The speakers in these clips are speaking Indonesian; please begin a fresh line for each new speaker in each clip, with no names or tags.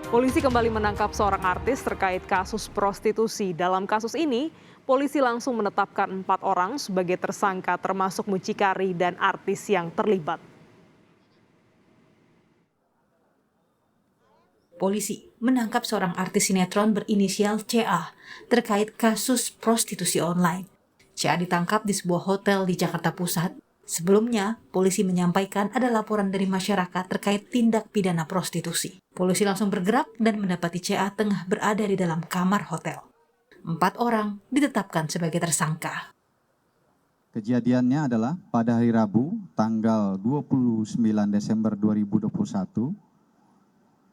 Polisi kembali menangkap seorang artis terkait kasus prostitusi. Dalam kasus ini, polisi langsung menetapkan 4 orang sebagai tersangka termasuk mucikari dan artis yang terlibat.
Polisi menangkap seorang artis sinetron berinisial CA terkait kasus prostitusi online. CA ditangkap di sebuah hotel di Jakarta Pusat. Sebelumnya, polisi menyampaikan ada laporan dari masyarakat terkait tindak pidana prostitusi. Polisi langsung bergerak dan mendapati CA tengah berada di dalam kamar hotel. 4 orang ditetapkan sebagai tersangka.
Kejadiannya adalah pada hari Rabu, tanggal 29 Desember 2021,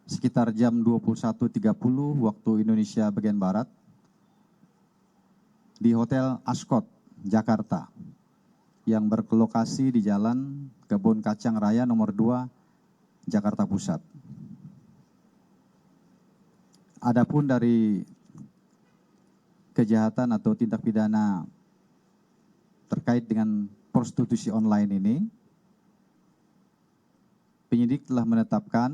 sekitar jam 21.30 waktu Indonesia bagian Barat, di Hotel Ascot, Jakarta, yang berlokasi di Jalan Kebun Kacang Raya nomor 2, Jakarta Pusat. Adapun dari kejahatan atau tindak pidana terkait dengan prostitusi online ini, penyidik telah menetapkan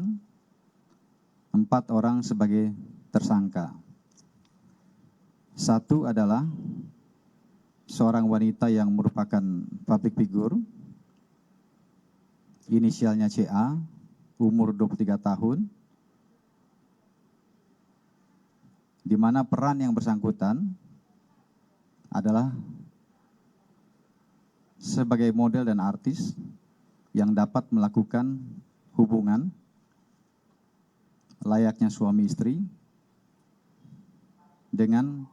4 orang sebagai tersangka. Satu adalah seorang wanita yang merupakan public figure, inisialnya CA, umur 23 tahun, di mana peran yang bersangkutan adalah sebagai model dan artis yang dapat melakukan hubungan layaknya suami istri dengan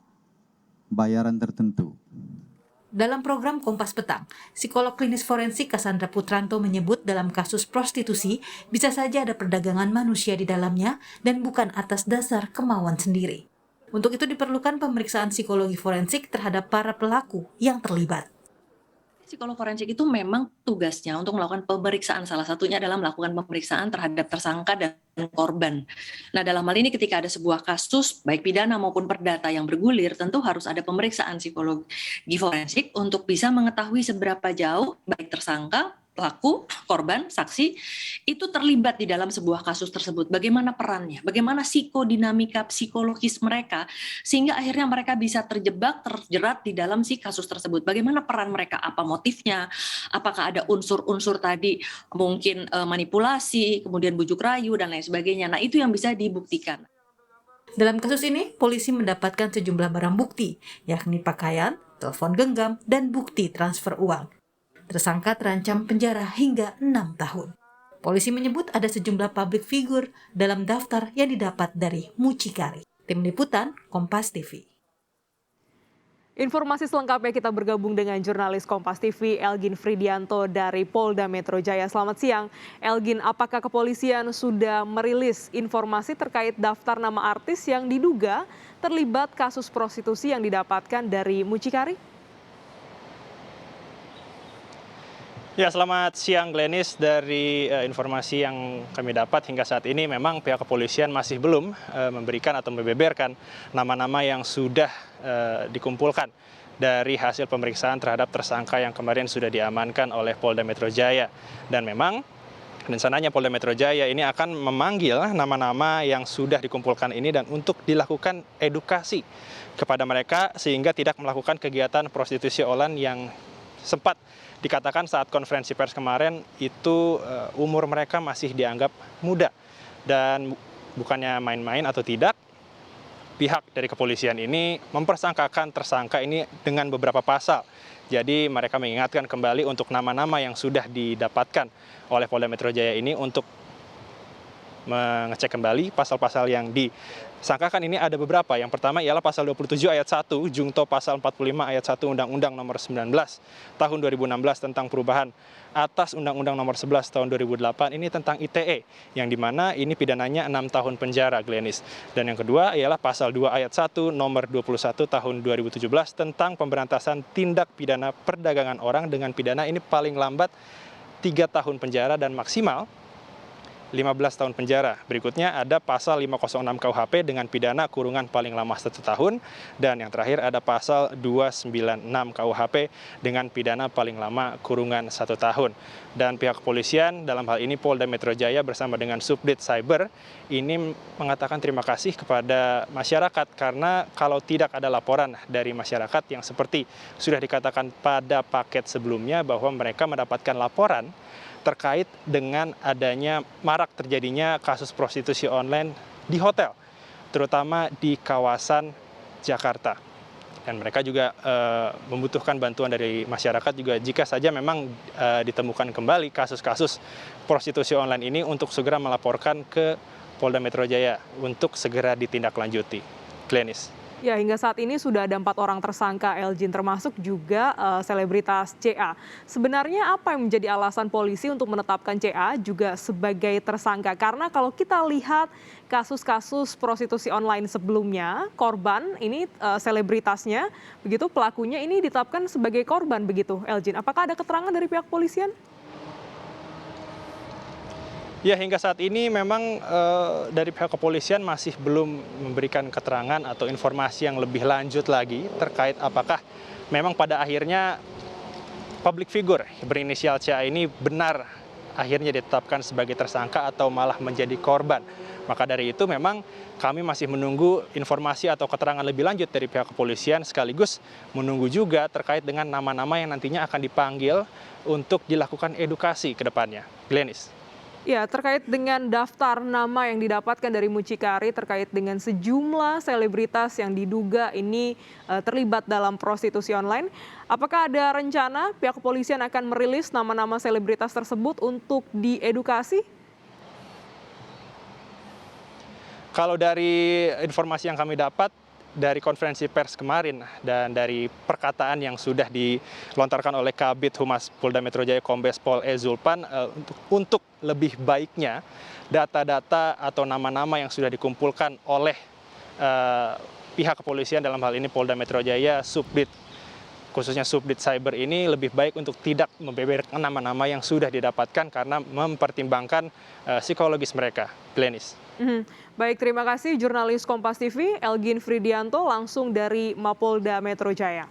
bayaran tertentu.
Dalam program Kompas Petang, psikolog klinis forensik Cassandra Putranto menyebut dalam kasus prostitusi bisa saja ada perdagangan manusia di dalamnya dan bukan atas dasar kemauan sendiri. Untuk itu diperlukan pemeriksaan psikologi forensik terhadap para pelaku yang terlibat.
Psikolog forensik itu memang tugasnya untuk melakukan pemeriksaan. Salah satunya adalah melakukan pemeriksaan terhadap tersangka dan korban. Nah, dalam hal ini ketika ada sebuah kasus, baik pidana maupun perdata yang bergulir, tentu harus ada pemeriksaan psikologi forensik untuk bisa mengetahui seberapa jauh baik tersangka, pelaku, korban, saksi, itu terlibat di dalam sebuah kasus tersebut. Bagaimana perannya, bagaimana psikodinamika psikologis mereka, sehingga akhirnya mereka bisa terjebak, terjerat di dalam si kasus tersebut. Bagaimana peran mereka, apa motifnya, apakah ada unsur-unsur tadi mungkin manipulasi, kemudian bujuk rayu, dan lain sebagainya. Nah, itu yang bisa dibuktikan.
Dalam kasus ini, polisi mendapatkan sejumlah barang bukti, yakni pakaian, telepon genggam, dan bukti transfer uang. Tersangka terancam penjara hingga 6 tahun. Polisi menyebut ada sejumlah public figure dalam daftar yang didapat dari mucikari. Tim Liputan, Kompas TV.
Informasi selengkapnya kita bergabung dengan jurnalis Kompas TV Elgin Fridianto dari Polda Metro Jaya. Selamat siang, Elgin. Apakah kepolisian sudah merilis informasi terkait daftar nama artis yang diduga terlibat kasus prostitusi yang didapatkan dari mucikari?
Ya, selamat siang Glenis. Dari informasi yang kami dapat hingga saat ini memang pihak kepolisian masih belum memberikan atau membeberkan nama-nama yang sudah dikumpulkan dari hasil pemeriksaan terhadap tersangka yang kemarin sudah diamankan oleh Polda Metro Jaya. Dan memang rencananya Polda Metro Jaya ini akan memanggil nama-nama yang sudah dikumpulkan ini dan untuk dilakukan edukasi kepada mereka sehingga tidak melakukan kegiatan prostitusi online yang sempat dikatakan saat konferensi pers kemarin itu umur mereka masih dianggap muda. Dan bukannya main-main atau tidak, pihak dari kepolisian ini mempersangkakan tersangka ini dengan beberapa pasal. Jadi mereka mengingatkan kembali untuk nama-nama yang sudah didapatkan oleh Polda Metro Jaya ini untuk mengecek kembali pasal-pasal yang disangkakan ini ada beberapa. Yang pertama ialah pasal 27 ayat 1, jungto pasal 45 ayat 1 Undang-Undang nomor 19 tahun 2016 tentang perubahan atas Undang-Undang nomor 11 tahun 2008 ini tentang ITE, yang dimana ini pidananya 6 tahun penjara, Glenis. Dan yang kedua ialah pasal 2 ayat 1 nomor 21 tahun 2017 tentang pemberantasan tindak pidana perdagangan orang dengan pidana ini paling lambat 3 tahun penjara dan maksimal 15 tahun penjara. Berikutnya ada pasal 506 KUHP dengan pidana kurungan paling lama 1 tahun. Dan yang terakhir ada pasal 296 KUHP dengan pidana paling lama kurungan 1 tahun. Dan pihak kepolisian dalam hal ini Polda Metro Jaya bersama dengan Subdit Cyber ini mengatakan terima kasih kepada masyarakat karena kalau tidak ada laporan dari masyarakat yang seperti sudah dikatakan pada paket sebelumnya bahwa mereka mendapatkan laporan terkait dengan adanya marak terjadinya kasus prostitusi online di hotel, terutama di kawasan Jakarta. Dan mereka juga membutuhkan bantuan dari masyarakat juga jika saja memang ditemukan kembali kasus-kasus prostitusi online ini untuk segera melaporkan ke Polda Metro Jaya untuk segera ditindaklanjuti. Glenis.
Ya, hingga saat ini sudah ada 4 orang tersangka, Elgin, termasuk juga selebritas CA. Sebenarnya apa yang menjadi alasan polisi untuk menetapkan CA juga sebagai tersangka? Karena kalau kita lihat kasus-kasus prostitusi online sebelumnya, korban ini selebritasnya, begitu pelakunya ini ditetapkan sebagai korban, begitu, Elgin. Apakah ada keterangan dari pihak polisian?
Ya, hingga saat ini memang dari pihak kepolisian masih belum memberikan keterangan atau informasi yang lebih lanjut lagi terkait apakah memang pada akhirnya public figure berinisial CA ini benar akhirnya ditetapkan sebagai tersangka atau malah menjadi korban. Maka dari itu memang kami masih menunggu informasi atau keterangan lebih lanjut dari pihak kepolisian sekaligus menunggu juga terkait dengan nama-nama yang nantinya akan dipanggil untuk dilakukan edukasi ke depannya. Glenis.
Ya, terkait dengan daftar nama yang didapatkan dari mucikari terkait dengan sejumlah selebritas yang diduga ini terlibat dalam prostitusi online. Apakah ada rencana pihak kepolisian akan merilis nama-nama selebritas tersebut untuk diedukasi?
Kalau dari informasi yang kami dapat, dari konferensi pers kemarin dan dari perkataan yang sudah dilontarkan oleh Kabid Humas Polda Metro Jaya Kombes Pol E. Zulpan untuk lebih baiknya data-data atau nama-nama yang sudah dikumpulkan oleh pihak kepolisian dalam hal ini Polda Metro Jaya, Subdit, khususnya Subdit Cyber ini lebih baik untuk tidak membeberkan nama-nama yang sudah didapatkan karena mempertimbangkan psikologis mereka. Glenis.
Baik, terima kasih jurnalis Kompas TV Elgin Fridianto langsung dari Mapolda Metro Jaya.